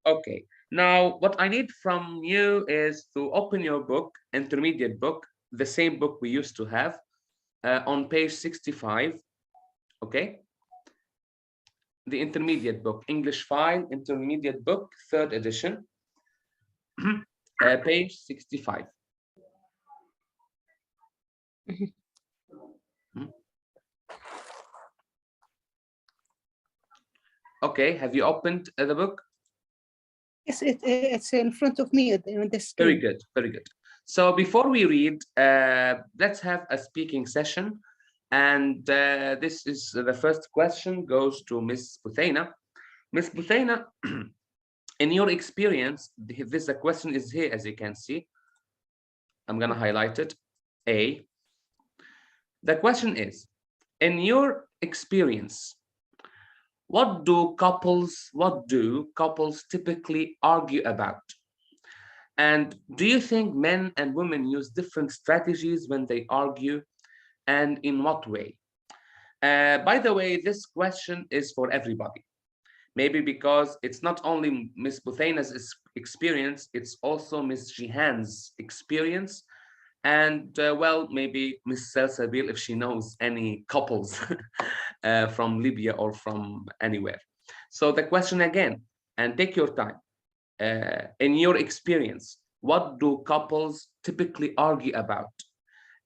Okay. Now, what I need from you is to open your book, intermediate book, the same book we used to have, on page 65. Okay. The intermediate book, English file, intermediate book, third edition, page 65. Okay, have you opened the book? Yes, it's in front of me on the screen. Very good, very good. So before we read, let's have a speaking session. And this is the first question goes to Miss Buthaina. Miss Buthaina, in your experience, this question is here, as you can see. I'm going to highlight it. A. The question is, in your experience, what do couples typically argue about? And do you think men and women use different strategies when they argue, and in what way? By the way, this question is for everybody. Maybe because it's not only Miss Buthaina's experience, it's also Miss Jihan's experience. And well, maybe Miss Salsabil, if she knows any couples from Libya or from anywhere. So the question again, and take your time. In your experience, what do couples typically argue about?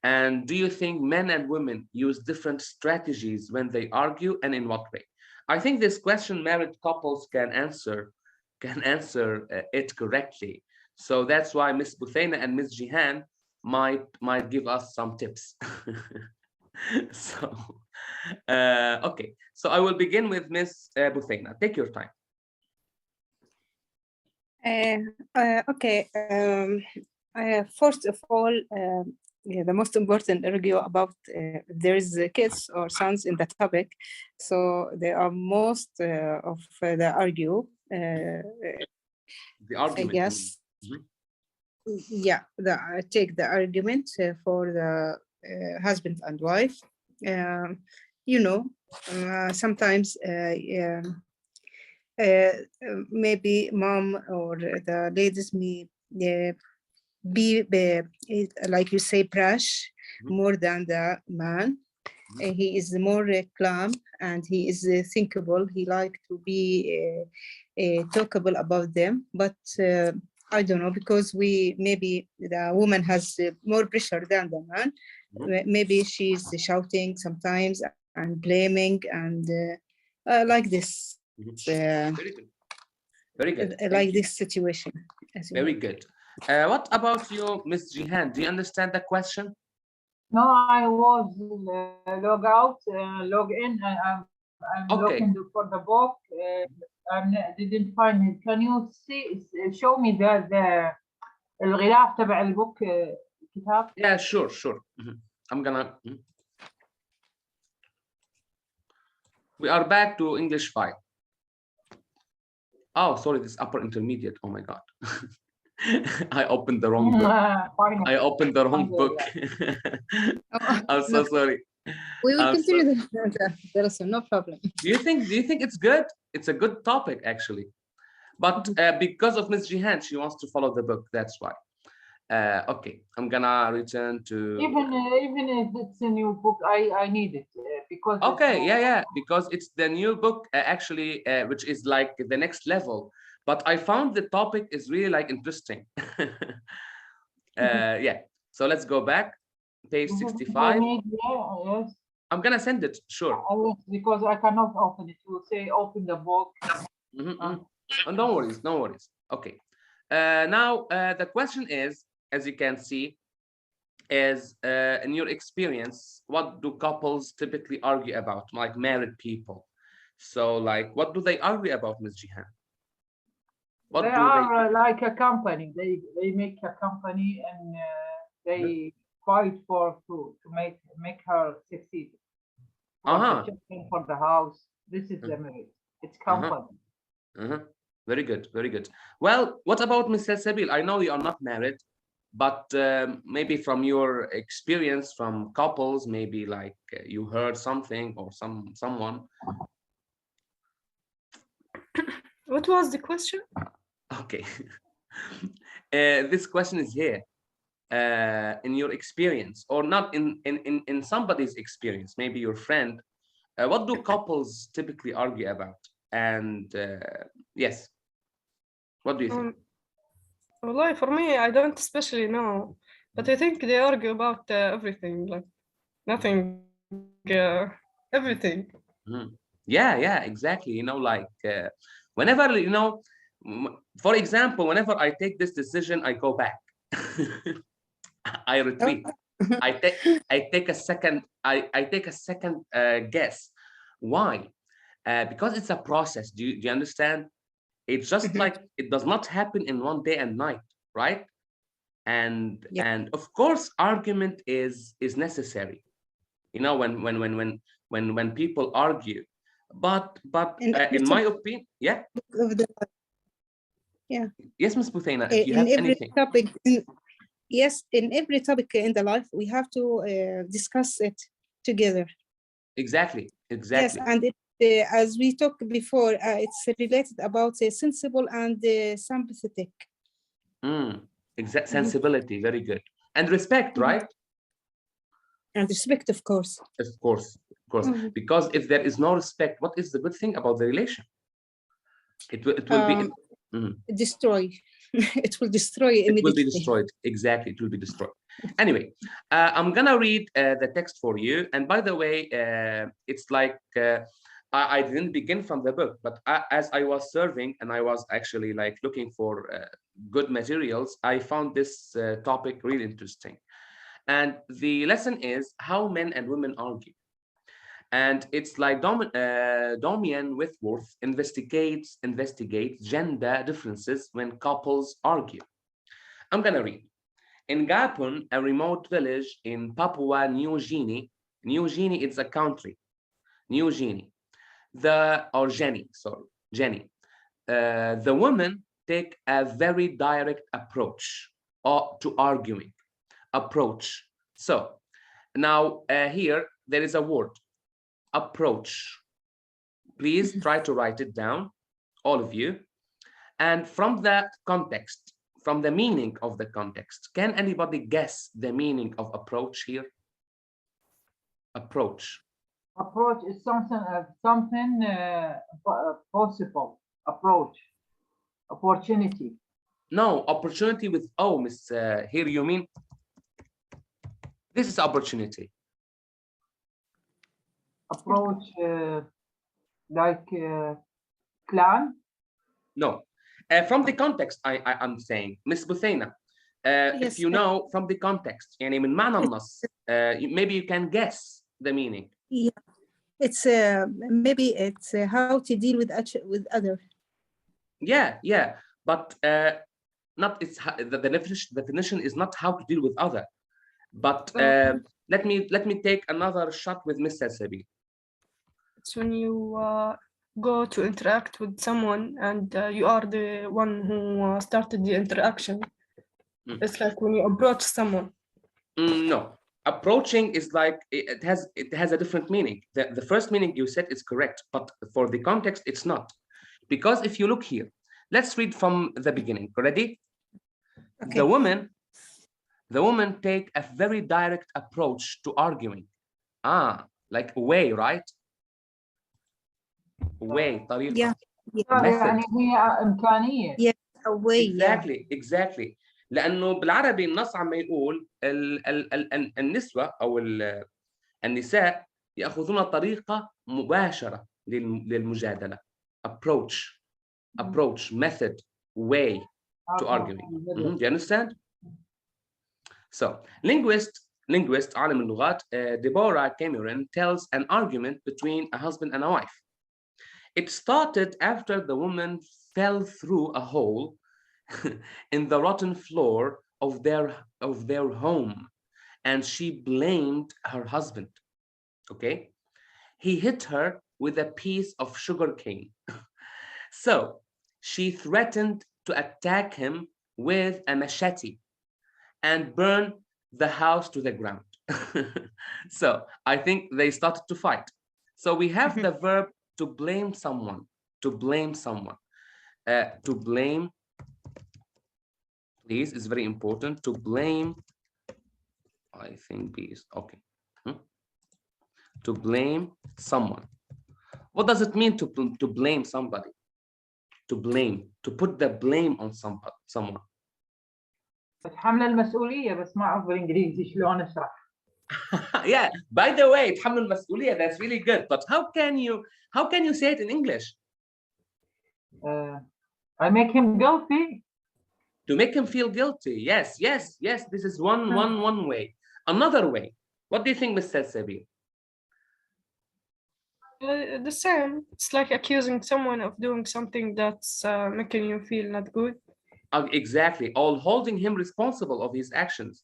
And do you think men and women use different strategies when they argue, and in what way? I think this question married couples can answer it correctly. So that's why Miss Buthaina and Miss Jihan might give us some tips. So okay, so I will begin with Miss Buthaina. Take your time. Okay. First of all, the most important argue about there is kids or sons in the topic, so they are most of the argue. The argument. I guess. Yeah, take the argument for the husband and wife. You know, sometimes maybe mom or the ladies may be like you say, brash more than the man. He is more calm and he is thinkable. He like to be talkable about them, but I don't know, because maybe the woman has more pressure than the man. Maybe she's shouting sometimes and blaming and like this. Very good. Very good. Like this situation. Very good. What about you, Miss Jihan? Do you understand the question? No, I was log out, log in. I'm looking for the book. I didn't find it. Can you show me the الغلاف تبع البوك الكتاب? Yeah, sure. I'm gonna. We are back to English 5. Oh, sorry, this upper intermediate. Oh my God. I opened the wrong book. I opened the wrong book. I'm so sorry. We will continue the lesson, no problem. Do you think it's good? It's a good topic, actually. But because of Ms. Jihan, she wants to follow the book. That's why. Okay, I'm gonna return to. Even if it's a new book, I need it because. Okay, yeah, because it's the new book actually, which is like the next level. But I found the topic is really like interesting. Yeah. So let's go back, page 65. Yes. I'm gonna send it. Sure. Because I cannot open it. You say open the book. Oh, no worries. Okay. Now the question is, as you can see, is in your experience, what do couples typically argue about, like married people? So, like, what do they argue about, Ms. Jihan? They are like a company. They make a company and they fight to make her succeed. For the house. This is the marriage. It's company. Very good. Well, what about Ms. Salsabil? I know you are not married, but maybe from your experience from couples, maybe like you heard something or someone. What was the question? Okay. This question is here. In your experience, or not in somebody's experience, maybe your friend, what do couples typically argue about? And yes, what do you think? Well, for me, I don't especially know, but I think they argue about everything, like nothing, everything. Yeah, exactly. Like whenever, for example, whenever I take this decision, I go back. I retreat. I take a second. I take a second guess. Why? Because it's a process. Do you understand? It's just like it does not happen in one day and night, right? And Yeah. and of course, argument is necessary. When people argue, but in my opinion, yeah. Yes, Ms. Buthena, if you have anything. Yes, in every topic in the life, we have to discuss it together. Exactly. Yes, and as we talked before, it's related about sensible and sympathetic. Sensibility, very good. And respect, right? And respect, of course. Of course. Because if there is no respect, what is the good thing about the relation? It will be destroy. It will destroy immediately. It will be destroyed. Exactly, it will be destroyed. Anyway, I'm gonna read the text for you. And by the way, it's like I didn't begin from the book, but as I was serving and I was actually like looking for good materials, I found this topic really interesting. And the lesson is how men and women argue. And it's like Damian Whitworth investigates gender differences when couples argue. I'm gonna read. In Gapun, a remote village in Papua New Guinea, it's a country, New Guinea, Jenny, the women take a very direct approach to arguing. So now here there is a word, approach. Please try to write it down, all of you. And from that context, from the meaning of the context, can anybody guess the meaning of approach here? Approach. Approach is something possible. Approach. Opportunity. No, opportunity with O, Miss. Here you mean? This is opportunity. Approach like plan? No. From the context, I'm saying, Miss Buthena, Yes, if you know from the context, يعني من معنى النص, maybe you can guess the meaning. Yeah, it's maybe it's how to deal with other. Yeah, but not it's the definition is not how to deal with other, but let me take another shot with Mr. Sabi. It's when you go to interact with someone and you are the one who started the interaction. It's like when you approach someone. No, approaching is like it has a different meaning. The first meaning you said is correct, but for the context it's not, because if you look here, let's read from the beginning. Ready? Okay. The women take a very direct approach to arguing. Like a way, right? Way, طريقة. يعني هي إمكانية. Yeah, a way. Exactly. لأنه بالعربي النص عم يقول النسوة أو النساء يأخذون طريقة مباشرة للمجادلة. Approach, method, way to arguing. Do you understand? So, linguist عالم اللغات Deborah Cameron tells an argument between a husband and a wife. It started after the woman fell through a hole in the rotten floor of their home, and she blamed her husband. Okay, he hit her with a piece of sugar cane. So she threatened to attack him with a machete and burn the house to the ground. So I think they started to fight. So we have the verb to blame someone, to blame please, it's very important to blame. I think B is okay. To blame someone. What does it mean to blame somebody? To blame, to put the blame on someone. تحمل المسؤولية بس ما أعرف بالإنجليزي شلون أشرح. Yeah, by the way, تحمل المسؤولية, that's really good. But how can you say it in English? I make him guilty. To make him feel guilty. Yes. This is one way. Another way. What do you think, Mr. Sabir? The same. It's like accusing someone of doing something that's making you feel not good. Exactly. Or holding him responsible of his actions.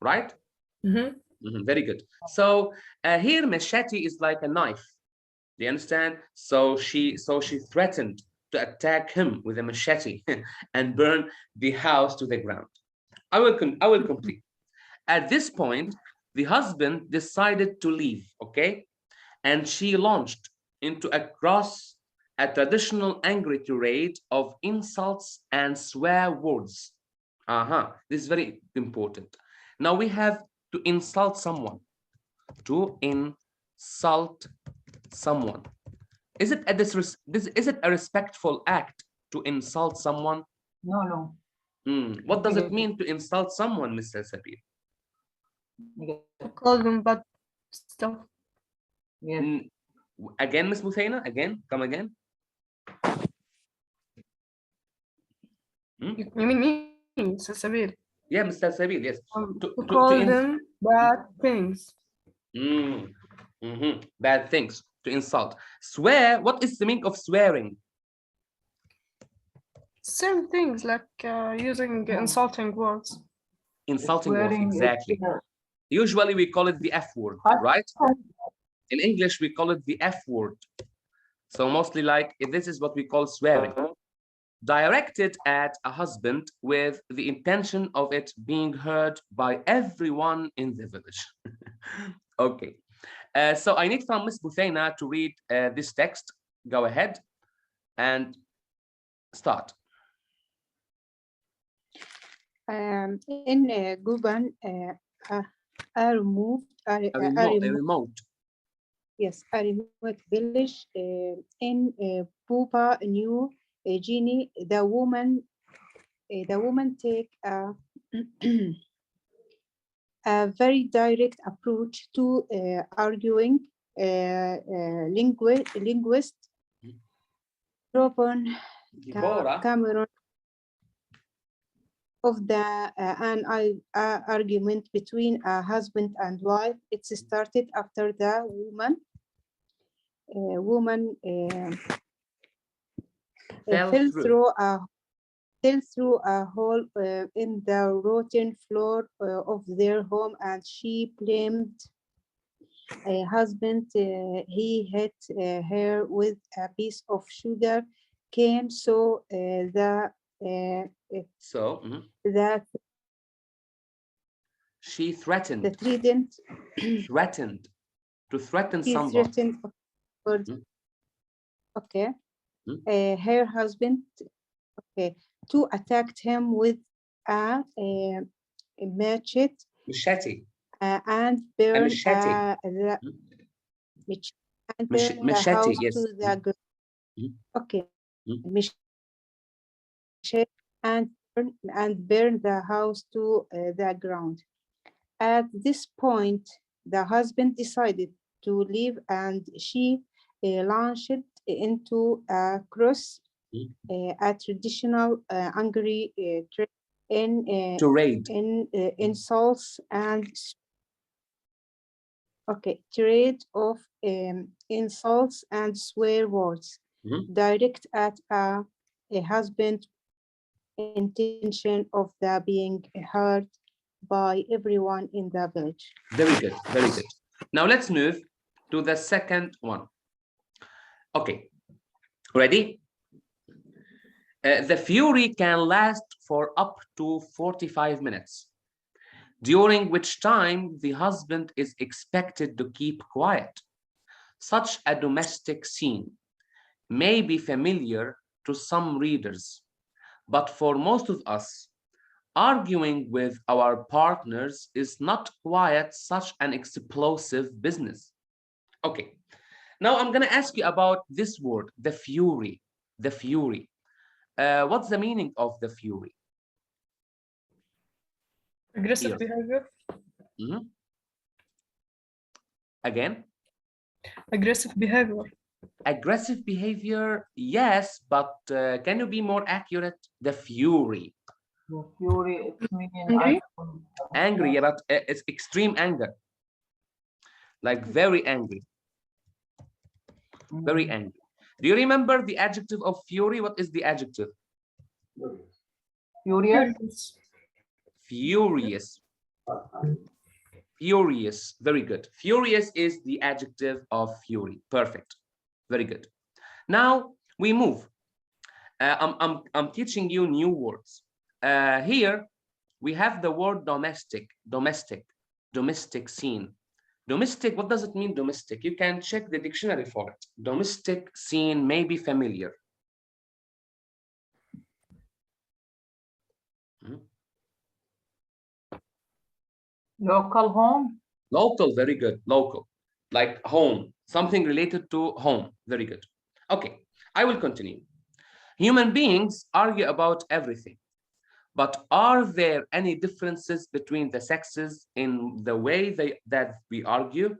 Right? Very good. So here, machete is like a knife. Do you understand? So she threatened to attack him with a machete and burn the house to the ground. I will complete. At this point, the husband decided to leave, okay? And she launched into a traditional angry tirade of insults and swear words. This is very important. Now we have to insult someone. To insult someone. Is it a respectful act to insult someone? No. What does it mean to insult someone, Mr. Sabir? To call them bad stuff. Yes. Again, Ms. Muthaina, come again. You mean me, Mr. Sabir? Yeah, Mr. Sabir, yes. To call them bad things. Bad things, to insult. Swear, what is the meaning of swearing? Same things, like using insulting words. Insulting words, exactly. Usually we call it the F word, right? In English, we call it the F word. So mostly like, this is what we call swearing. Directed at a husband with the intention of it being heard by everyone in the village. Okay. So I need from Ms. Muthaina to read this text. Go ahead and start. In Guban, a remote village in Pupa, New Guinea, the woman take a very direct approach to arguing. Linguist Robin Cameron of an argument between a husband and wife. It started after the woman fell through a hole in the rotten floor of their home, and she blamed a husband. He hit her with a piece of sugar cane, so that she threatened. To threaten someone. Okay. Her husband, to attack him with a machete. And burn the house yes. to the ground. Okay. And burn the house to the ground. At this point, the husband decided to leave, and she launched into a cross, a traditional angry tirade in insults and tirade of insults and swear words direct at a husband, intention of the being heard by everyone in the village. Very good. Now let's move to the second one. Okay, ready? The fury can last for up to 45 minutes, during which time the husband is expected to keep quiet. Such a domestic scene may be familiar to some readers, but for most of us, Arguing with our partners is not quite such an explosive business. Okay, now I'm going to ask you about this word, the fury. The fury. What's the meaning of the fury? Aggressive Yes. behavior. Again? Aggressive behavior. Aggressive behavior, yes, but can you be more accurate? The fury. The fury, it's meaning Angry? Angry, yeah, but it's extreme anger. Like very angry. Very angry. Do you remember the adjective of fury? What is the adjective? Furious. Furious. Furious. Very good. Furious is the adjective of fury. Perfect. Very good. Now we move. I'm teaching you new words. Here we have the word domestic. Domestic scene. Domestic, what does it mean, domestic? You can check the dictionary for it. Domestic scene may be familiar. Local home. Local, very good. Local, like home, something related to home. Very good. Okay, I will continue. Human beings argue about everything. But are there any differences between the sexes in the way that we argue?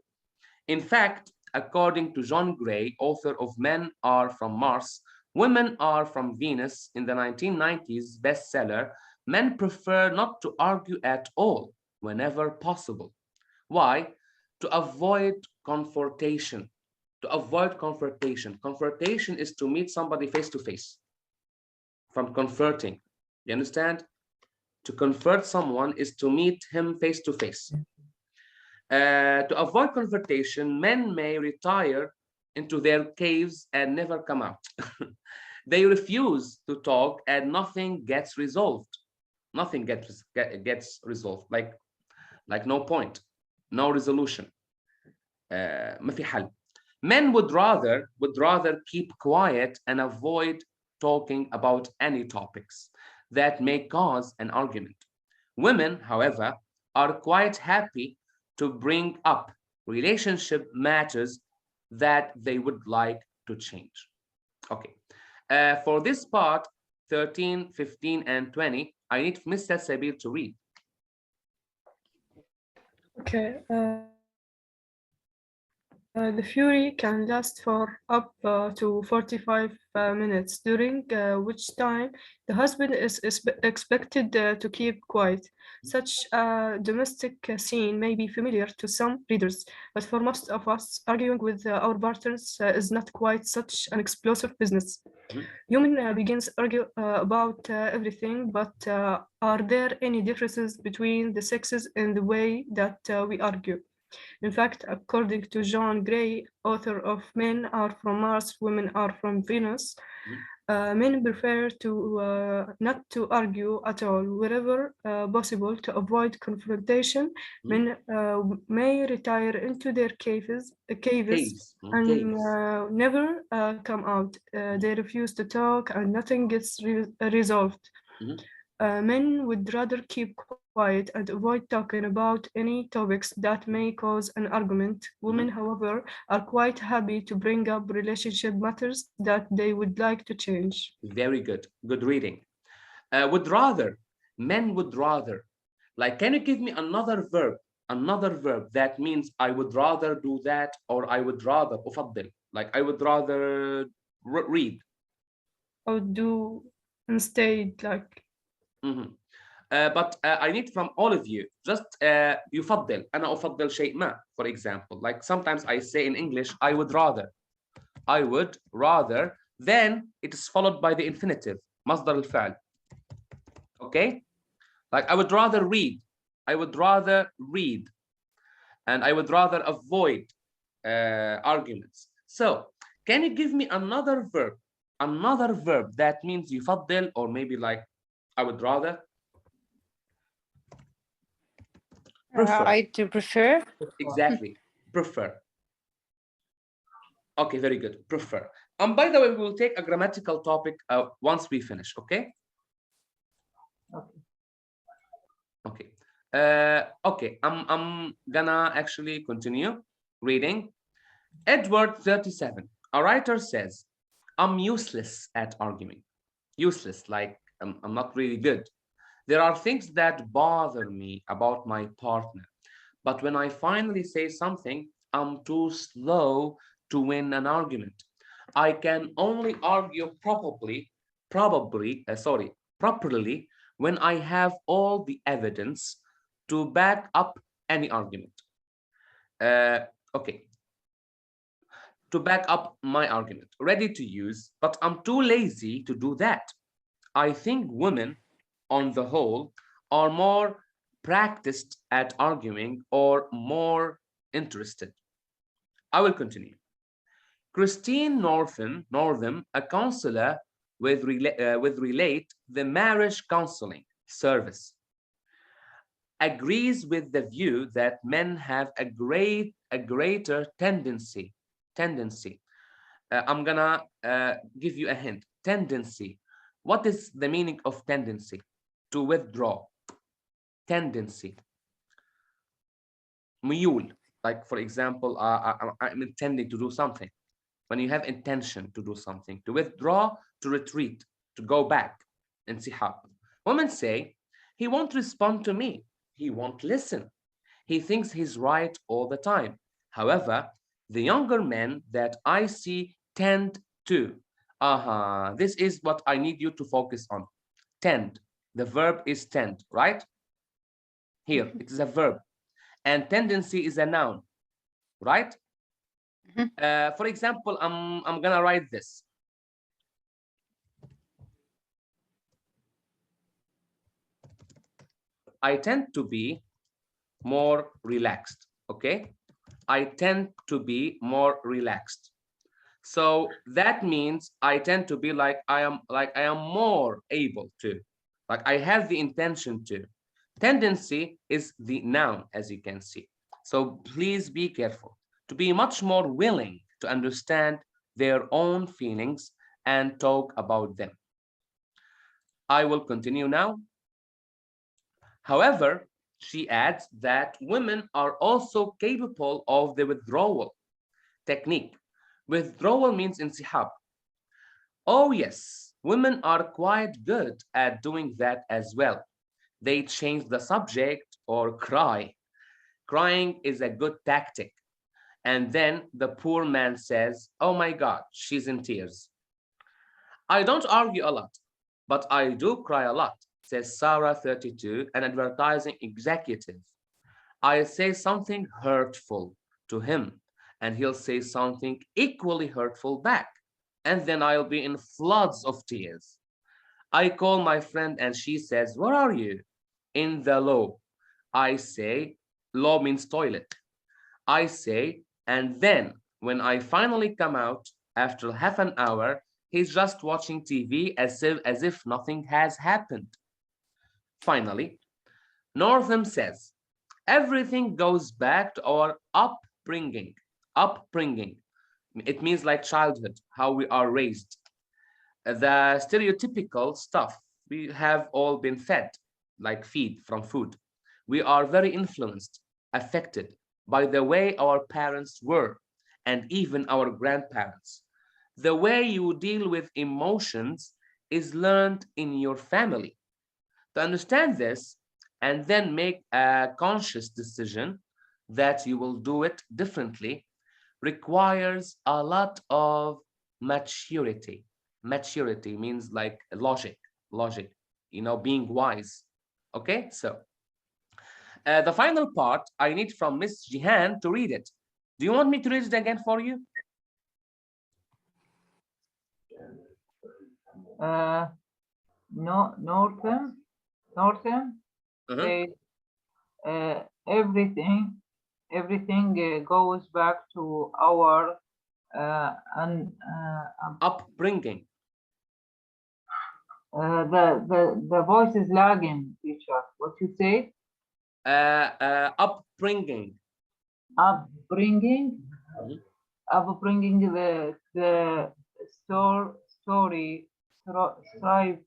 In fact, according to John Gray, author of Men Are From Mars, Women Are From Venus, in the 1990s bestseller, men prefer not to argue at all whenever possible. Why? To avoid confrontation. To avoid confrontation. Confrontation is to meet somebody face to face. From converting. You understand? To convert someone is to meet him face to face. To avoid confrontation, men may retire into their caves and never come out. They refuse to talk and nothing gets resolved. Nothing gets resolved, like no point, no resolution. ما في حل. Men would rather keep quiet and avoid talking about any topics that may cause an argument. Women, however, are quite happy to bring up relationship matters that they would like to change. Okay, for this part, 13, 15, and 20, I need Mr. Sabir to read. Okay. The fury can last for up to 45 minutes, during which time the husband is expected to keep quiet. Such a domestic scene may be familiar to some readers, but for most of us, arguing with our partners is not quite such an explosive business. Human begins argue about everything, but are there any differences between the sexes in the way that we argue? In fact, according to John Gray, author of Men Are From Mars, Women Are From Venus, men prefer to not to argue at all. Wherever possible to avoid confrontation, men may retire into their caves and never come out. They refuse to talk and nothing gets resolved. Men would rather keep quiet and avoid talking about any topics that may cause an argument. Women, however, are quite happy to bring up relationship matters that they would like to change. Very good. Good reading. Would rather. Men would rather. Like, can you give me another verb? Another verb that means I would rather do that, or I would rather, أفضل. Like, I would rather read. I would do instead, like. But I need from all of you just يفضل. أنا أفضل شيء ما. For example, like sometimes I say in English, I would rather. I would rather. Then it is followed by the infinitive, مصدر الفعل. Okay? Like I would rather read. I would rather read. And I would rather avoid arguments. So, can you give me another verb? Another verb that means يفضل, or maybe like I would rather. Prefer. I do prefer. Exactly. Prefer. Okay, very good. Prefer. By the way, we will take a grammatical topic once we finish, okay? Okay. Okay. Okay. I'm gonna actually continue reading. Edward 37, a writer says, I'm useless at arguing. Useless, like I'm not really good. There are things that bother me about my partner, but when I finally say something, I'm too slow to win an argument. I can only argue properly when I have all the evidence to back up any argument. Okay, to back up my argument, ready to use, but I'm too lazy to do that. I think women, on the whole, are more practiced at arguing or more interested. I will continue. Christine Northam, a counselor with Relate, the marriage counseling service, agrees with the view that men have a greater tendency. I'm gonna give you a hint. Tendency. What is the meaning of tendency? To withdraw. Tendency. ميول. Like for example, I'm intending to do something. When you have intention to do something, to withdraw, to retreat, to go back. انسحاب. Women say, he won't respond to me. He won't listen. He thinks he's right all the time. However, the younger men that I see tend to. This is what I need you to focus on. Tend. The verb is tend, right? Here, it is a verb. And tendency is a noun, right? For example, I'm gonna write this. I tend to be more relaxed, okay? I tend to be more relaxed. So that means I tend to be like I am more able to, like I have the intention to. Tendency is the noun, as you can see. So please be careful to be much more willing to understand their own feelings and talk about them. I will continue now. However, she adds that women are also capable of the withdrawal technique. Withdrawal means انسحاب. Oh yes, women are quite good at doing that as well. They change the subject or cry. Crying is a good tactic. And then the poor man says, oh my God, she's in tears. I don't argue a lot, but I do cry a lot, says Sarah 32, an advertising executive. I say something hurtful to him, and he'll say something equally hurtful back, and then I'll be in floods of tears. I call my friend and she says, where are you? In the law. I say, law means toilet. I say, and then when I finally come out after half an hour, he's just watching TV as if nothing has happened. Finally, Northam says, everything goes back to our upbringing. Upbringing. It means like childhood, how we are raised. The stereotypical stuff we have all been fed, like feed from food. We are very influenced, affected by the way our parents were, and even our grandparents. The way you deal with emotions is learned in your family. To understand this, and then make a conscious decision that you will do it differently, requires a lot of maturity. Maturity means like logic, being wise. Okay, so the final part I need from Miss Jihan to read it. Do you want me to read it again for you? No, Northern said everything goes back to our upbringing. The voice is lagging, teacher. What you say? Upbringing. Upbringing. Upbringing. The story. Strive.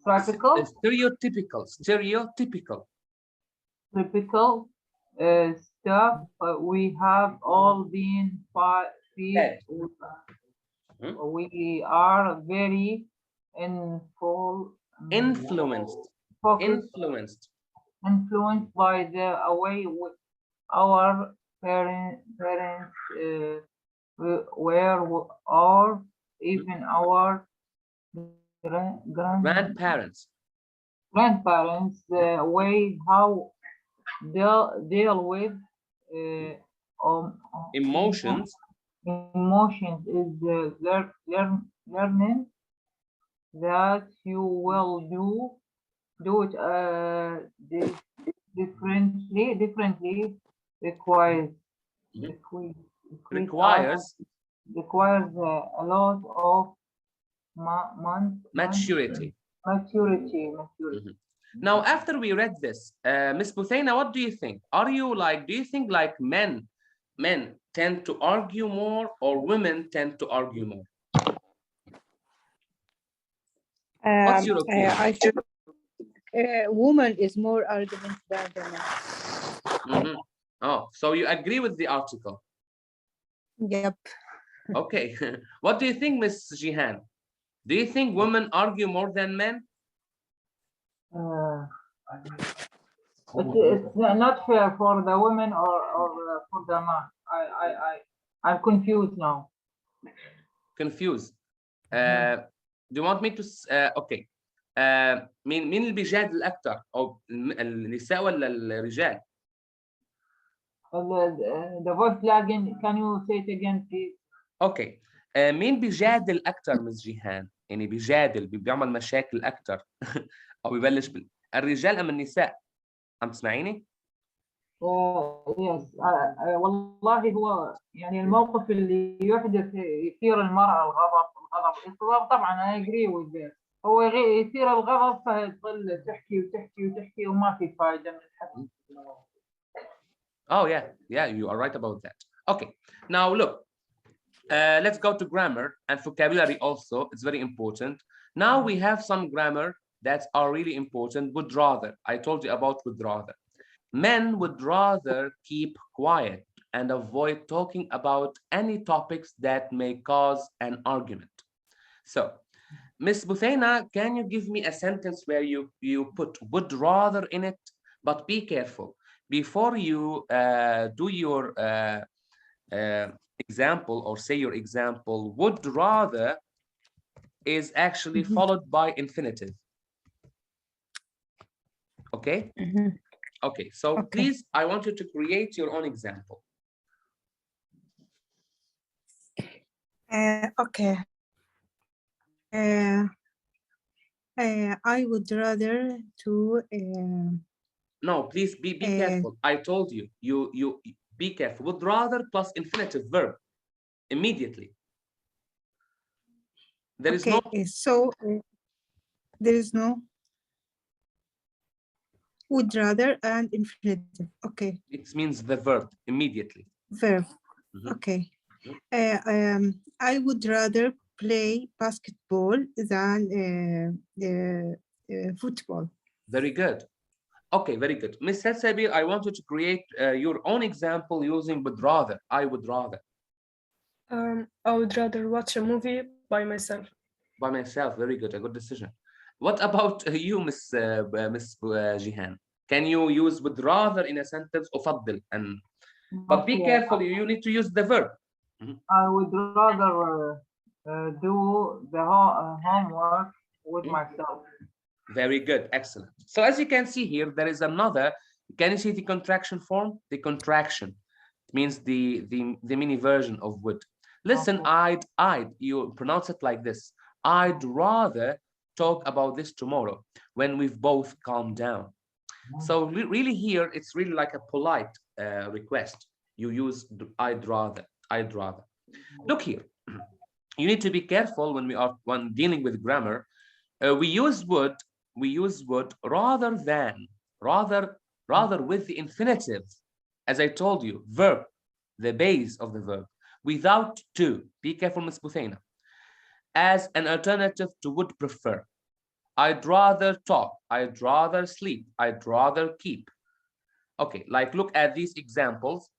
Typical. Stereotypical. Stereotypical. Typical stuff. We have all been Said. We are very Influenced. influenced by the way our parents were, or even our Grandparents. The way how deal with Emotions. emotions is learning that you will do it differently requires Requires a lot of maturity. maturity. Now, after we read this, Miss Buthaina, what do you think? Do you think like men tend to argue more or women tend to argue more? What's your opinion? I think woman is more argument than the man. Oh, so you agree with the article? Yep. Okay. What do you think, Miss Jihan? Do you think women argue more than men? It's not fair for the women or for the man. I'm confused now. Confused. Do you want me to okay. مين اللي بيجادل أكتر أو النساء ولا الرجال؟ The voice lagging. Can you say it again, please? Okay. مين بيجادل أكتر مس جيهان؟ يعني بيعمل مشاكل أكتر أو بيبلش الرجال أم النساء؟ عم تسمعيني؟ Yes. والله هو يعني الموقف اللي يحدث يثير المرأة الغضب طبعا I agree with that. هو يثير الغضب فتظل تحكي وما في فايدة من الحكي. Oh yeah, you are right about that. Okay, now look, let's go to grammar and vocabulary also. It's very important. Now we have some grammar that are really important. Would rather. I told you about would rather. Men would rather keep quiet and avoid talking about any topics that may cause an argument. So, Miss Buthaina, can you give me a sentence where you put would rather in it, but be careful. Before you do your example or say your example, would rather is actually followed by infinitive. Okay? Okay, so please, I want you to create your own example. Okay. I would rather to No, please be careful. I told you, you be careful. Would rather plus infinitive verb immediately. There is no. So there is no would rather and infinitive. Okay. It means the verb immediately. Verb. Okay. I would rather play basketball than football. Very good. Okay, very good. Ms. Sabir, I want you to create your own example using would rather. I would rather. I would rather watch a movie by myself. By myself, very good, a good decision. What about you, Miss Jihan? Can you use would rather in a sentence? أفضل and but be careful, you need to use the verb. I would rather do the homework with myself. Very good, excellent. So as you can see here, there is another. Can you see the contraction form? The contraction means the mini version of would. Listen, I'd, you pronounce it like this. I'd rather talk about this tomorrow when we've both calmed down. So really here, it's really like a polite request. You use I'd rather. Look here, you need to be careful when dealing with grammar. We use would rather than, rather with the infinitive, as I told you, verb, the base of the verb, without to. Be careful, Ms. Buthaina. As an alternative to would prefer. I'd rather talk. I'd rather sleep. I'd rather keep. Okay, like look at these examples.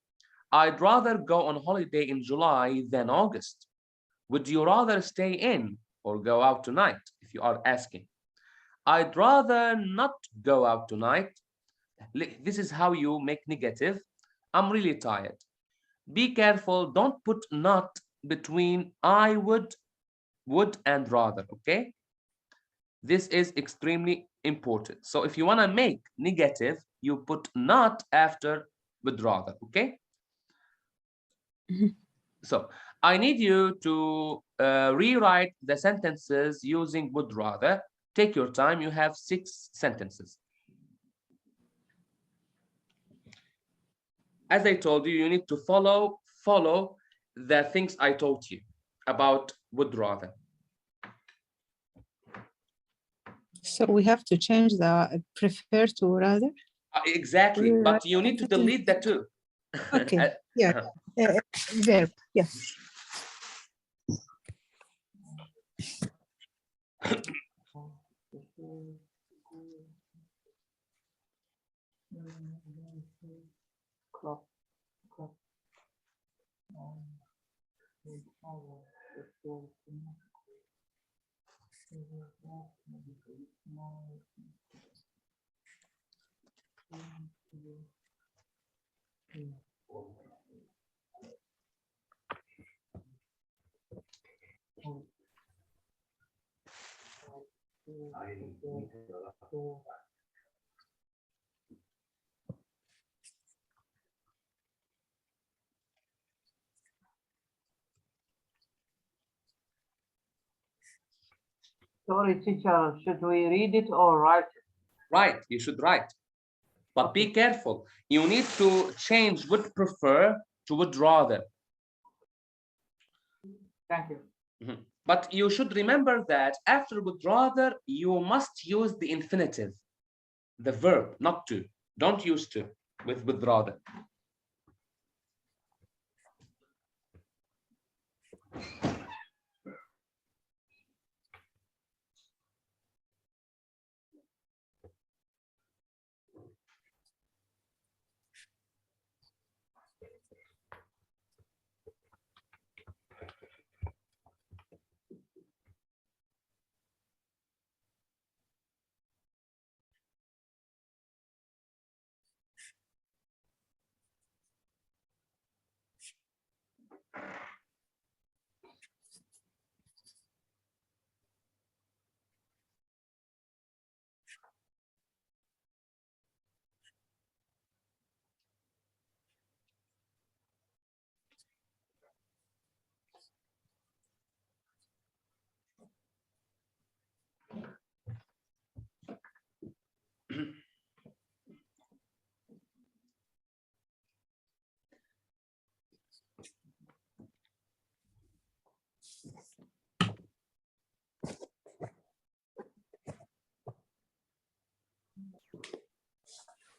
I'd rather go on holiday in July than August. Would you rather stay in or go out tonight, if you are asking? I'd rather not go out tonight. This is how you make negative. I'm really tired. Be careful, don't put not between I would and rather, okay? This is extremely important. So if you want to make negative, you put not after would rather, okay? So I need you to rewrite the sentences using would rather. Take your time, you have 6 sentences. As I told you, you need to follow the things I taught you about would rather. So we have to change the prefer to rather. Exactly, but you need to delete the two. Okay, yeah, verb, yes. Sorry, teacher, should we read it or write it? Right, you should write. But be careful. You need to change would prefer to would rather. Thank you. But you should remember that after would rather, you must use the infinitive, the verb, not to. Don't use to with would rather.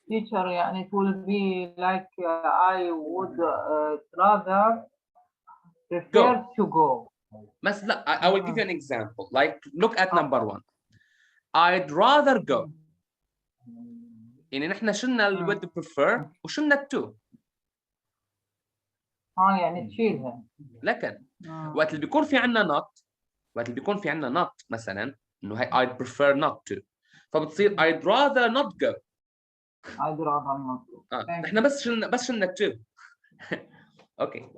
Teacher, it will be like I would rather prefer to go. I will give you an example. Like, look at number 1. I'd rather go. يعني نحن شلنا ال would prefer وشلنا التو. يعني تشيلها. لكن وقت اللي بيكون في عندنا not مثلا انه هي I'd prefer not to فبتصير I'd rather not go. I'd rather not go. نحن بس شلنا التو. اوكي.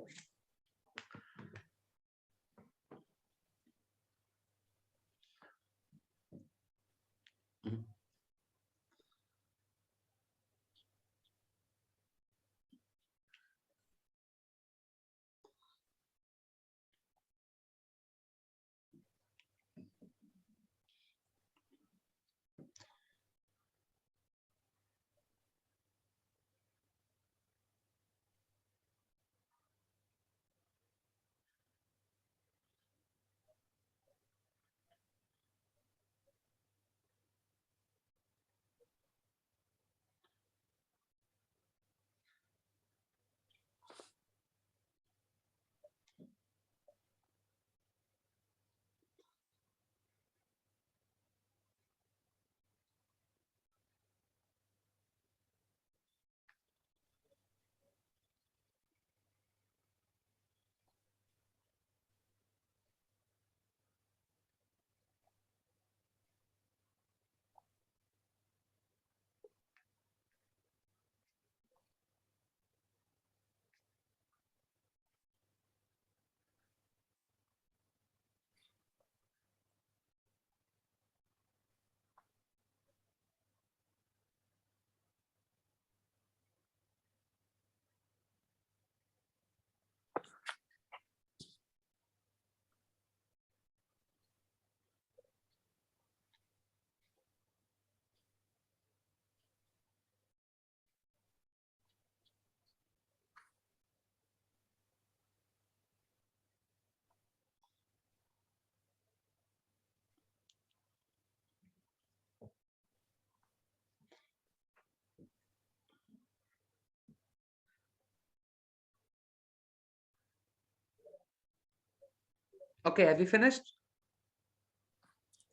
Okay, have you finished?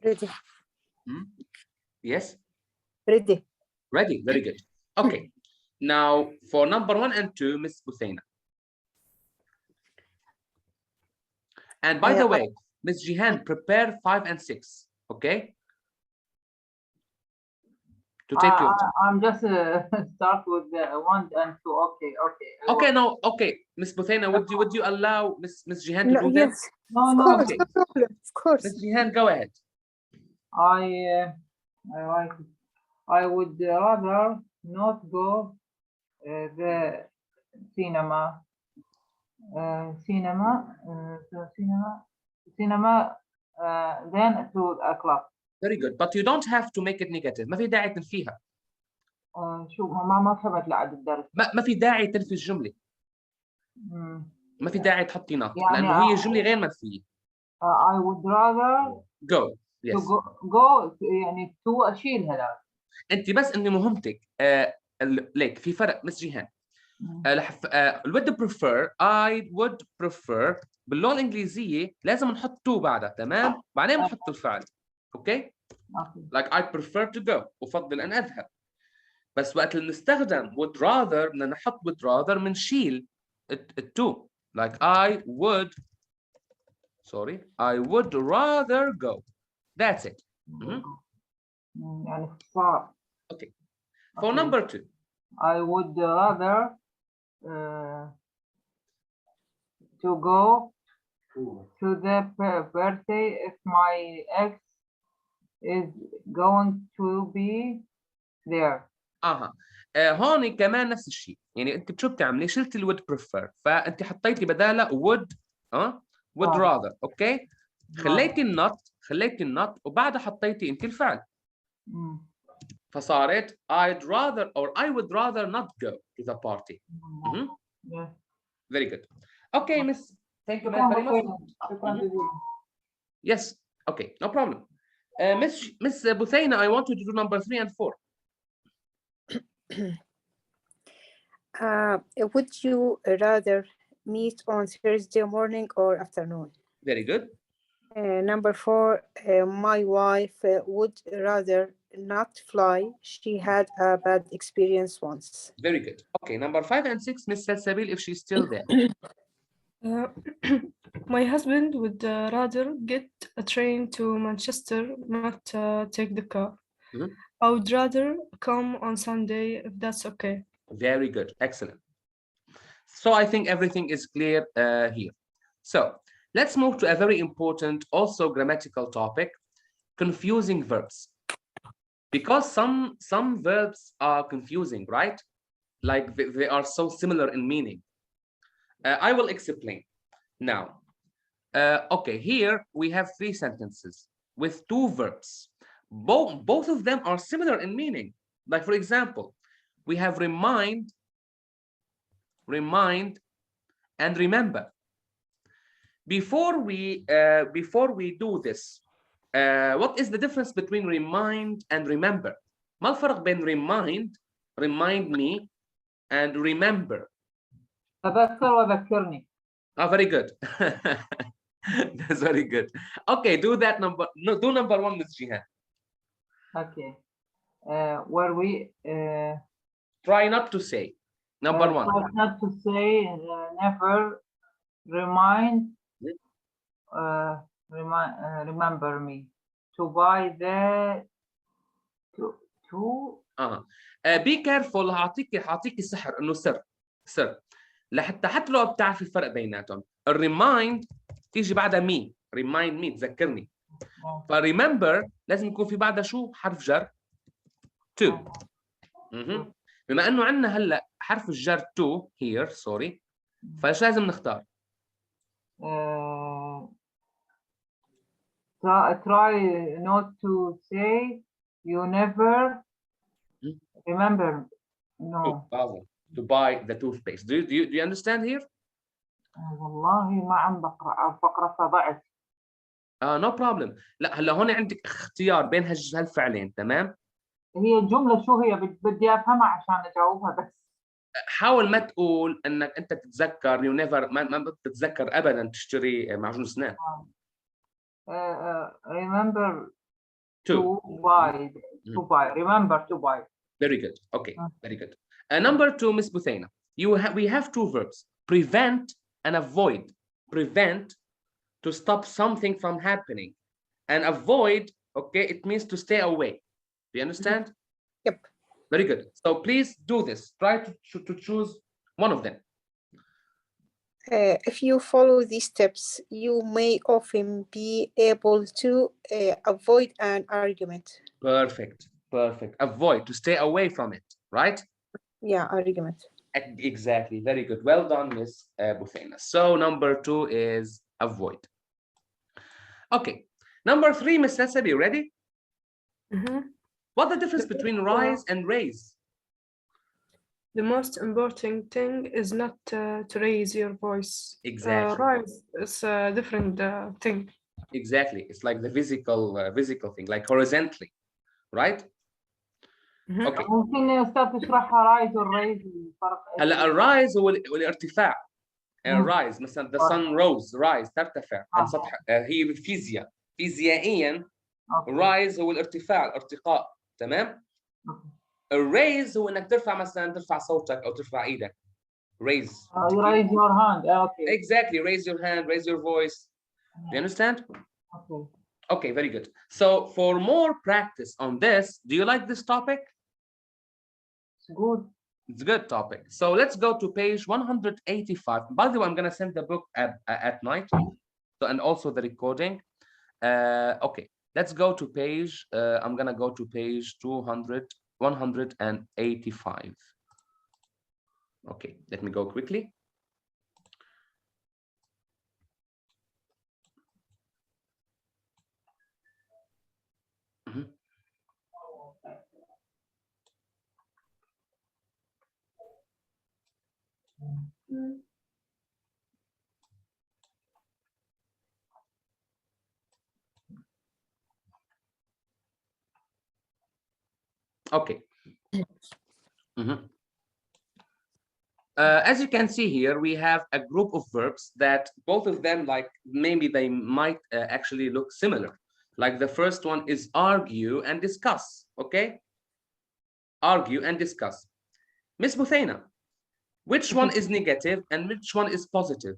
Ready. Yes? Ready. Ready, very good. Okay, now for number 1 and 2, Miss Buthena. And by the way, Miss Jihan, prepare 5 and 6, okay? To take your time. I'm just start with the 1 and 2. Okay. Okay, no, okay. Miss Buthena, would you allow Miss Jihan to do that? Yes. No. Okay. No problem. Of course. Miss Jihan, go ahead. I would rather not go the cinema then to a club. Very good, but you don't have to make it negative. ما في داعي تنفيها. شو ما فهمت لعد الدرس. ما في داعي تنفي الجملة. ما في داعي تحطي نقط يعني لأنه هي جملة غير منفية. I would rather go. Yes. to go يعني to أشيلها لازم. أنت بس إن مهمتك ليك في فرق مس جيهان. would prefer I would prefer باللغة الإنجليزية لازم نحط to بعدها تمام؟ بعدين نحط الفعل. اوكي؟ like I prefer to go أفضل أن أذهب. بس وقت اللي نستخدم would rather بدنا نحط would rather بنشيل to like I would rather go. That's it. يعني اختصار. Okay. For number 2. I would rather to go to the birthday if my ex is going to be there. هون كمان نفس الشيء، يعني انت شو بتعملي؟ شلتي الwould prefer فانت حطيتي بدالها would rather. اوكي؟ خليتي النوت وبعدها حطيتي انت الفعل. فصارت I'd rather or I would rather not go to the party. Yes. Very good. Okay, Miss. Thank you very much. Yes. Okay, no problem. Miss Buthena, I want you to do number 3 and 4. Would you rather meet on Thursday morning or afternoon? Very good. Number 4, my wife would rather not fly. She had a bad experience once. Very good. Okay, number 5 and 6, Miss Salsabil, if she's still there. My husband would rather get a train to Manchester, not take the car. I would rather come on Sunday if that's okay. Very good. Excellent. So I think everything is clear here. So let's move to a very important, also grammatical topic, confusing verbs. Because some verbs are confusing, right? Like they are so similar in meaning. I will explain. Now, okay, here we have 3 sentences with 2 verbs. Both of them are similar in meaning. Like, for example, we have remind, and remember. Before we do this, what is the difference between remind and remember? ما الفرق بين remind me, and remember? تذكر وذكرني. Very good. That's very good. Okay, do number 1, Ms. Jihan. Okay. Where we try not to say number 1. Try not to say never remember me to buy the be careful. هعطيكي سحر انه سر حتى لو بتعرفي الفرق بيناتهم. الريمايند تيجي بعدها مي، remind me تذكرني. فريمبر لازم يكون في بعدها شو؟ حرف جر to. بما انه عندنا هلا حرف الجر to here sorry، فايش لازم نختار؟ try not to say you never remember. No. To buy the toothpaste. Do you understand here? والله ما عم بقرا فضعت. No problem. لا هلا هون عندك اختيار بين هالفعلين، تمام؟ هي الجملة شو هي؟ بدي افهمها عشان اجاوبها بس. حاول ما تقول انك انت تتذكر you never ما بتتذكر ابدا تشتري معجون اسنان. Remember to to buy. To buy. Remember to buy. Very good. Okay, very good. Number 2, Miss Buthena, we have two verbs: prevent and avoid. Prevent, to stop something from happening, and avoid, okay, it means to stay away. Do you understand? Yep. Very good. So please do this. Try to choose one of them. If you follow these steps, you may often be able to avoid an argument. Perfect. Perfect. Avoid, to stay away from it, right? Yeah, argument. Exactly. Very good. Well done, Miss Buthena. So number 2 is avoid. Okay. Number 3, Miss Sasabi, ready? What's the difference between rise and raise? The most important thing is not to raise your voice. Exactly. Rise is a different thing. Exactly. It's like the physical thing, like horizontally, right? Okay. ممكن يا أستاذ تشرحها رايز والريز الفرق؟ هلا الرايز هو الارتفاع. rise مثلا the sun rose, rise ترتفع عن سطح. هي فيزيائيا rise هو الارتقاء، تمام؟ الريز هو انك ترفع صوتك او ترفع ايدك. raise. Raise your hand. Okay. Exactly. Raise your hand, raise your voice. Do you understand? Okay. Okay, very good. So for more practice on this, do you like this topic? It's good. It's a good topic. So let's go to page 185. By the way, I'm going to send the book at night, so, and also the recording. Okay, let's go to page, I'm going to go to page 185. Okay, let me go quickly. Okay. As you can see here, we have a group of verbs that both of them, like maybe they might actually look similar. Like the first one is argue and discuss. Okay, argue and discuss. Miss Buthena, which one is negative and which one is positive?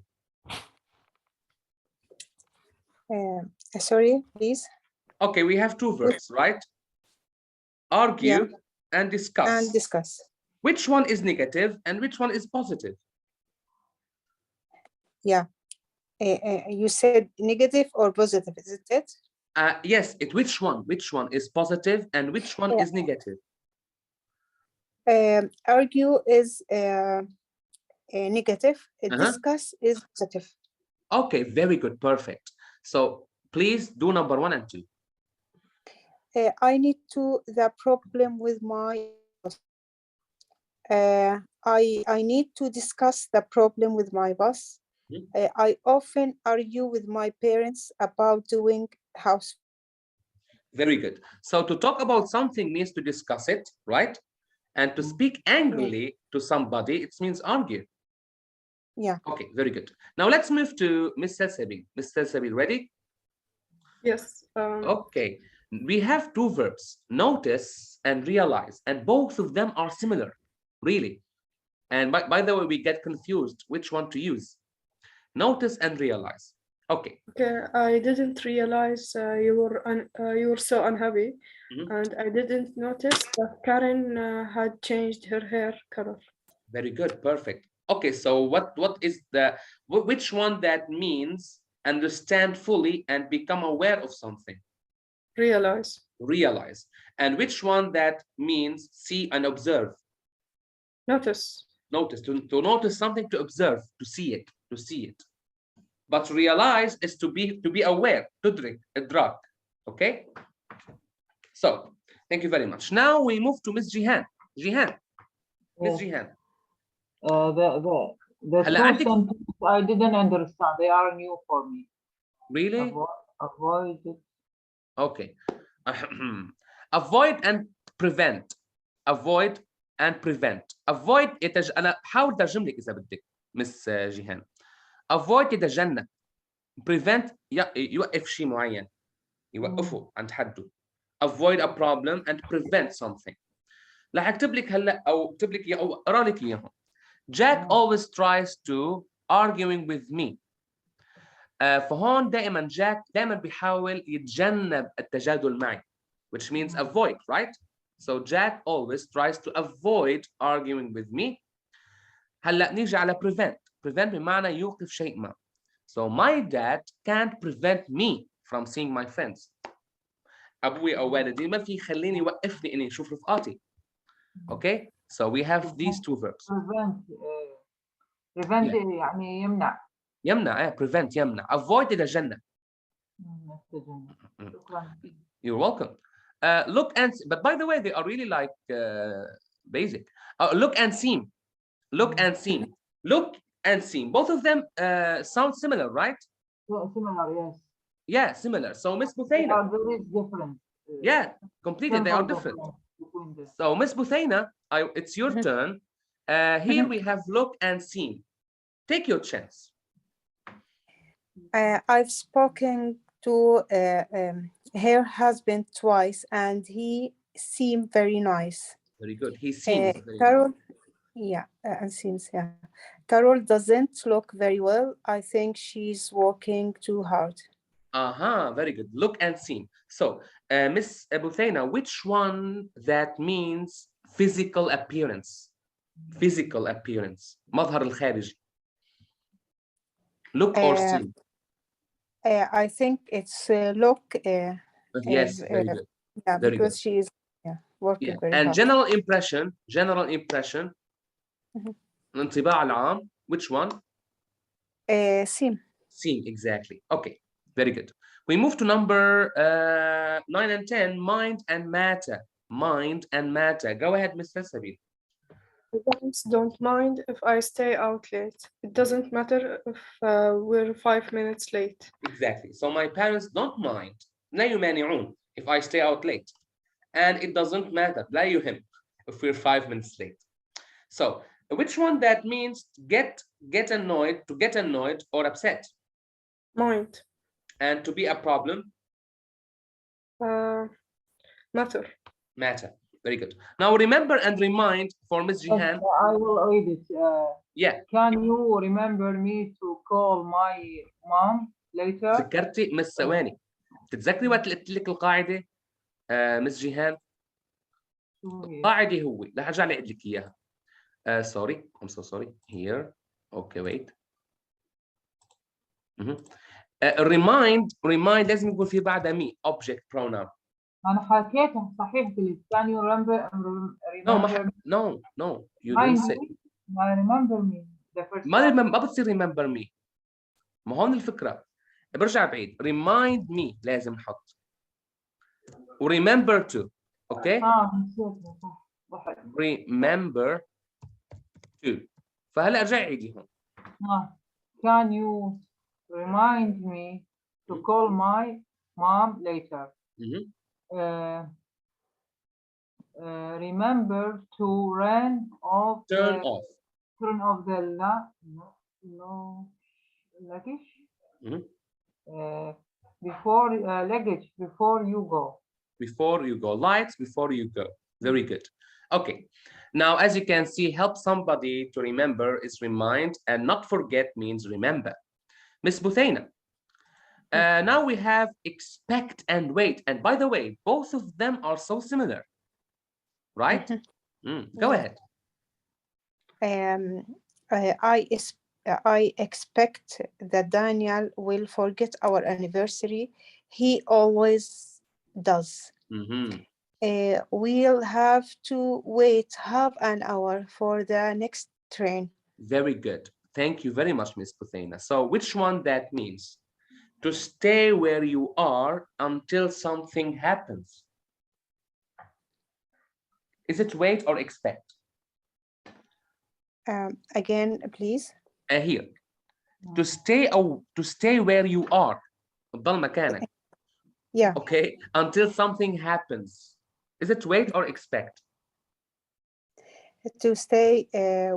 Sorry, please. Okay, we have two verbs, right? Argue and discuss. And discuss. Which one is negative and which one is positive? Yeah. You said negative or positive, is it? Yes, which one is positive and which one is negative? Argue is negative. Discuss is positive. Okay, very good, perfect. So please do number 1 and 2. I need to the problem with my boss. I need to discuss the problem with my boss. I often argue with my parents about doing house. Very good. So to talk about something means to discuss it, right? And to speak angrily to somebody, it means argue. Yeah. Okay, very good. Now let's move to Miss Selsabil. Miss Selsabil, ready? Yes. Okay, we have two verbs, notice and realize, and both of them are similar, really. And by the way, we get confused which one to use. Notice and realize. Okay. Okay, I didn't realize you were so unhappy, and I didn't notice that Karen had changed her hair color. Very good, perfect. Okay, so what is which one that means understand fully and become aware of something? Realize. Realize. And which one that means see and observe? Notice. Notice. To notice something, to observe, to see it. But realize is to be aware, tudrik, idrak. Okay? So, thank you very much. Now we move to Miss Jihan. Miss Jihan. The two sentences I didn't understand. They are new for me. Really? Avoid it. Okay. Avoid and prevent. Avoid and prevent. Avoid أنا بحاول أترجم لك إذا بدك Miss جيهان. Avoid يتجنب. prevent يوقف شيء معين، يوقفه عند حده. avoid a problem and prevent something. رح اكتب لك هلا او اكتب لك او اقرا لك اياهم. Jack always tries to arguing with me. فهون دائما جاك دائما بيحاول يتجنب التجادل معي, which means avoid, right? So Jack always tries to avoid arguing with me. هلا نيجي على prevent. Prevent بمعنى يوقف شيء ما. So my dad can't prevent me from seeing my friends. أبوي أو والدي ما في يخليني يوقفني إني أشوف رفقاتي. Okay? So we have these two verbs. prevent يعني يمنع. يمنع prevent يمنع. Avoid يتجنب. You're welcome. Look and but by the way they are really like basic. Look and seem. Look and seem. Look and seem. Both of them sound similar, right? Similar, yes. Yeah, similar. So Miss They Buthaina. are very different. Yeah, completely. They are different. So Miss Buthaina, it's your turn. Here we have look and seem. Take your chance. I've spoken to her husband twice, and he seemed very nice. Very good. He seems very Carol, nice. yeah, and seems, yeah. Carol doesn't look very well. I think she's working too hard. Very good. Look and seem. So, Miss Buthaina, which one that means physical appearance? Physical appearance. مظهر الخارجي. Look or seem? I think it's look. Yes, very good. Yeah, very because good. she is working very and hard. general impression. الانطباع العام. Which one? Seem. Seem, exactly. Okay, very good. We move to number 9 and 10, mind and matter. Mind and matter. Go ahead, Ms. Fesabil. Parents don't mind if I stay out late. It doesn't matter if we're 5 minutes late. Exactly. So my parents don't mind. لا يمانعون if I stay out late. And it doesn't matter. لا يهم if we're 5 minutes late. So which one that means get annoyed or upset? Mind. And to be a problem? Matter. Matter. Very good. Now remember and remind for Ms. Jihan. I will read it. Yeah. Can you remember me to call my mom later? ذكرتي مس ثواني. تتذكري وقت قلت لك القاعدة مس جيهان؟ القاعدة هو رح ارجع اعيد لك اياها. Sorry, I'm so sorry. Here. Okay, wait. Remind لازم يكون في بعدها me object pronoun. أنا حكيتها صحيح قلت can you remember No, you didn't say. I remember me the first ما بتصير remember me. ما هون الفكرة. برجع بعيد. Remind me لازم نحط. و remember to. Okay? Remember to. فهلا ارجع عيدي هون. Can you remind me to call my mom later? Remember to turn off the luggage luggage before you go. Before you go. Lights before you go. Very good. Okay. Now, as you can see, help somebody to remember is remind, and not forget means remember. Miss Buthaina. Now we have expect and wait. And by the way, both of them are so similar. Right? Go ahead. I expect that Daniel will forget our anniversary. He always does. We'll have to wait half an hour for the next train. Very good. Thank you very much, Miss Buthaina. So which one that means? To stay where you are until something happens. Is it wait or expect? Again, please. Here. To stay where you are. تضل مكانك. Yeah. Okay. Until something happens. Is it wait or expect? To stay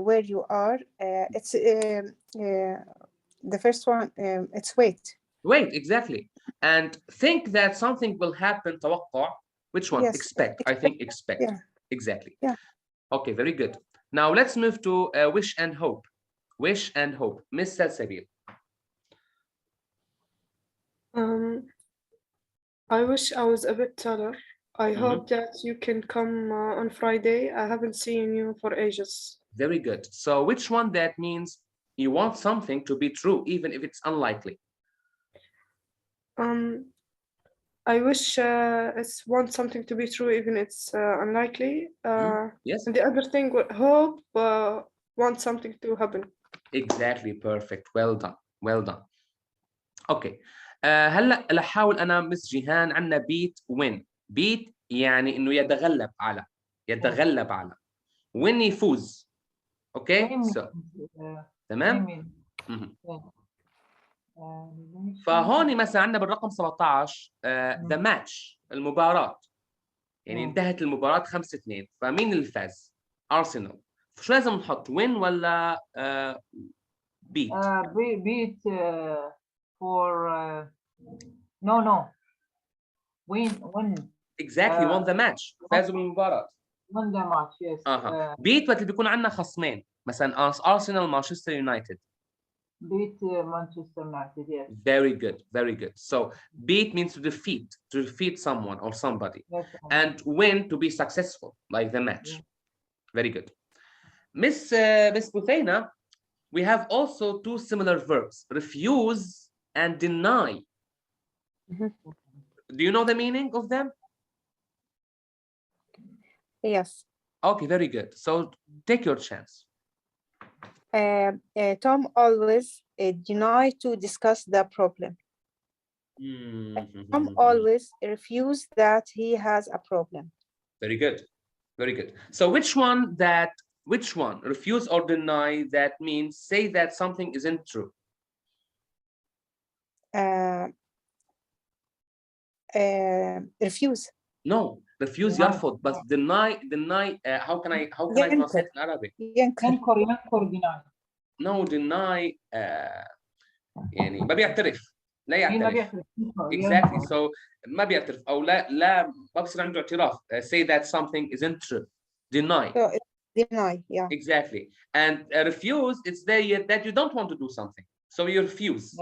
where you are. It's the first one. It's wait. Wait, exactly. And think that something will happen. توقع. Which one? Yes. Expect. I think expect. Yeah. Exactly. Yeah. Okay, very good. Now let's move to wish and hope. Wish and hope. Miss Salsabil. I wish I was a bit taller. I hope that you can come on Friday. I haven't seen you for ages. Very good. So which one that means you want something to be true, even if it's unlikely? I wish it's want something to be true, even it's unlikely. Yes. And the other thing, hope want something to happen. Exactly. Perfect. Well done. Well done. Okay. هلا لحاول انا مس جيهان عندنا بيت وين. بيت يعني انه يتغلب على وين يفوز. اوكي تمام. فهون مثلا عندنا بالرقم 17 ذا ماتش المباراة يعني انتهت المباراة 5-2 فمين اللي فاز؟ ارسنال. شو لازم نحط وين ولا بيت؟ بيت for no win exactly won the match فازوا بالمباراة. won the match yes. بيت وقت اللي بيكون عندنا خصمين مثلا ارسنال مانشستر يونايتد. beat Manchester United, yes. Very good, very good. So beat means to defeat someone or somebody. Yes, and win to be successful, like the match. Yeah. Very good. Miss Buthena, we have also two similar verbs, refuse and deny. Do you know the meaning of them? Yes. Okay, very good. So take your chance. Tom always denied to discuss the problem. Tom always refused that he has a problem. Very good. Very good. So which one? Refuse or deny, that means say that something isn't true. Refuse. No, refuse يرفض, but deny how can I translate in Arabic? ينكر deny. No, deny يعني ما بيعترف. لا يعترف. Exactly. So ما بيعترف أو لا ما بصير عنده اعتراف. Say that something isn't true. Deny. So deny, yeah. Exactly. And refuse, it's that you don't want to do something. So you refuse.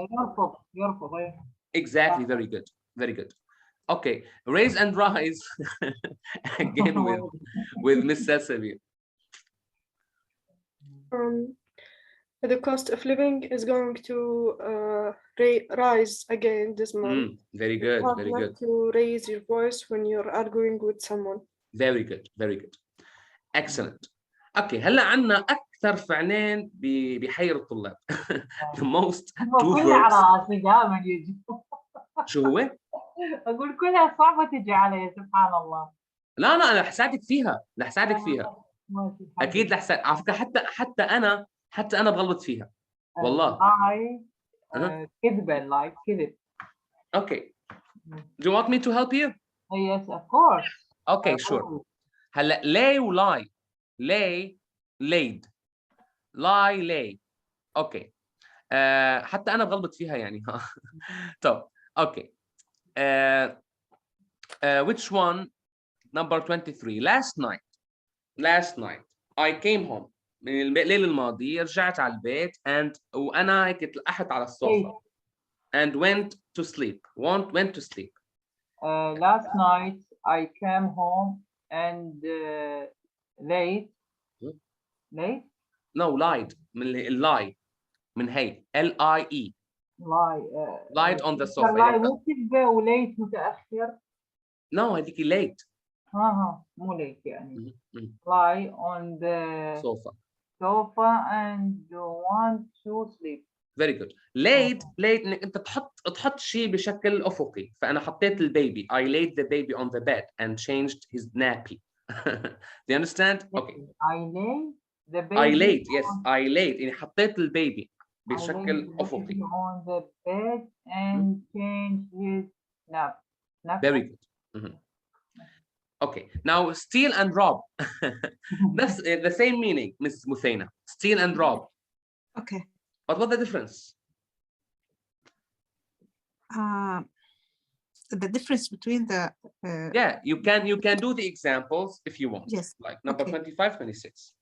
يرفض. Exactly. Very good. Very good. Okay. Raise and rise again with Miss Salsabil. The cost of living is going to rise again this month. Very good. Very good. To raise your voice when you're arguing with someone. Very good. Very good. Excellent. Okay. هلا عنا أكثر فعلين بحير الطلاب. The most two verbs. شو هو؟ أقول كلها صعبة تجي علي سبحان الله. لا أنا رح فيها. أكيد رح على فكرة حتى أنا بغلط فيها. والله. كذبا like كذب. Okay. Do you want me to help you? Yes, of course. Okay, sure. هلا lay وlie. lay laid. lie lay. Okay. حتى أنا بغلط فيها يعني. طب. Okay. Which one? Number 23. Last night I came home. من الليل الماضي رجعت على البيت وأنا هيك اتلقحت على الصوفة and went to sleep. Went to sleep. Last night I came home and late. No, lied. من lie. من هي L-I-E. lied on the sofa. مو كذبة وليت متأخر. No, هذيك late. مو late يعني. Lie on the sofa and want to sleep. Very good. late انك انت تحط شيء بشكل افقي. فانا حطيت البيبي. I laid the baby on the bed and changed his nappy. Do you understand? Okay. I laid the baby. I laid, yes. I laid يعني حطيت البيبي بشكل افقي. on the bed and changed his nap. Very good. Okay, now steal and rob. That's the same meaning, Ms. Muthena. Steal and rob. Okay. But what's the difference? The difference between the Yeah, you can do the examples if you want. Yes. Like number Okay. 25, 26.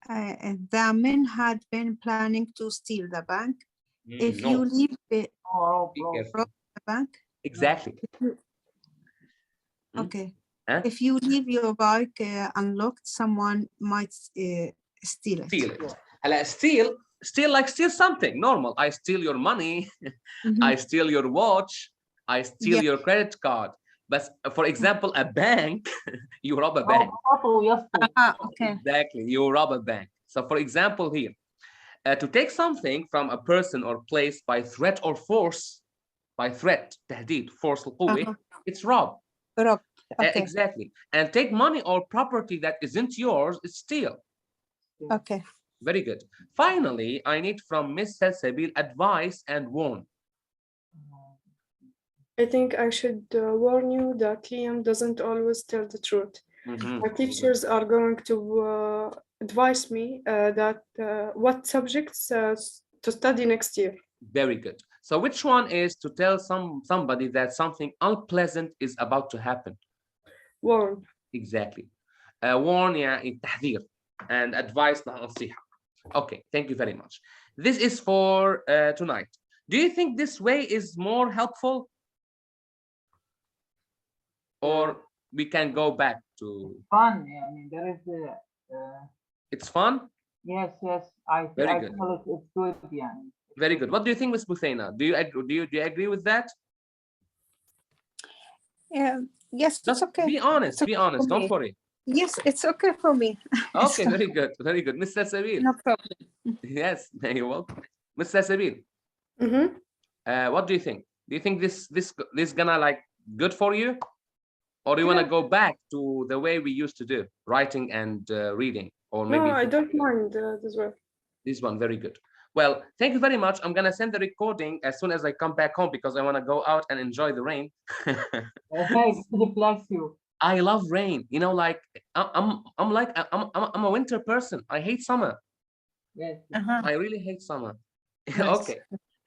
The men had been planning to steal the bank. If No, you leave the Oh, be bro. careful. bank, Exactly. okay. Huh? If you leave your bike unlocked, someone might steal it. Steal it. هلا steal like steal something normal. I steal your money. Mhm. I steal your watch. I steal Yeah. your credit card. But for example, a bank, you rob a Oh, bank. خطو يسطو. Okay. Exactly, you rob a bank. So for example here, to take something from a person or place by threat or force, by threat, تهديد, force القوة, it's rob. Rob. Okay. Exactly. And take money or property that isn't yours, it's steal. Okay. Very good. Finally, I need from Miss Salsabil advice and warn. I think I should warn you that Liam doesn't always tell the truth. My teachers are going to advise me that what subjects to study next year. Very good. So which one is to tell somebody that something unpleasant is about to happen? Warn. Exactly. Warn يعني تحذير and advice نصيحة. Okay, thank you very much. This is for tonight. Do you think this way is more helpful? Or we can go back to... Fun. I mean, there is It's fun? yes. Very I good. feel it's good. Yeah. Very good. What do you think, Ms. Buthena? Do you agree with that? Yes, Just it's okay. be honest. It's Be okay honest. for Don't me. worry. Yes, it's okay for me. Okay, very good. Very good. Ms. Salsabil. No problem. Yes, you're welcome. Ms. Salsabil, what do you think? Do you think this gonna like good for you? Or do you want to go back to the way we used to do writing and reading? Or maybe No, I don't mind this way. this one, very good. Well, thank you very much. I'm gonna send the recording as soon as I come back home because I want to go out and enjoy the rain. Hey, bless you. I love rain. You know, like I'm a winter person. I hate summer. Yes. I really hate summer. Nice. Okay.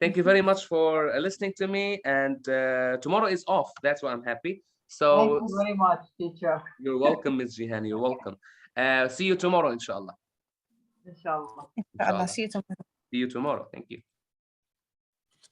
Thank you very much for listening to me. And tomorrow is off. That's why I'm happy. So Thank you very much, teacher. you're welcome, Ms. Jihan. You're welcome. See you tomorrow, inshallah. Inshallah. Allah, see you tomorrow. See you tomorrow. Thank you.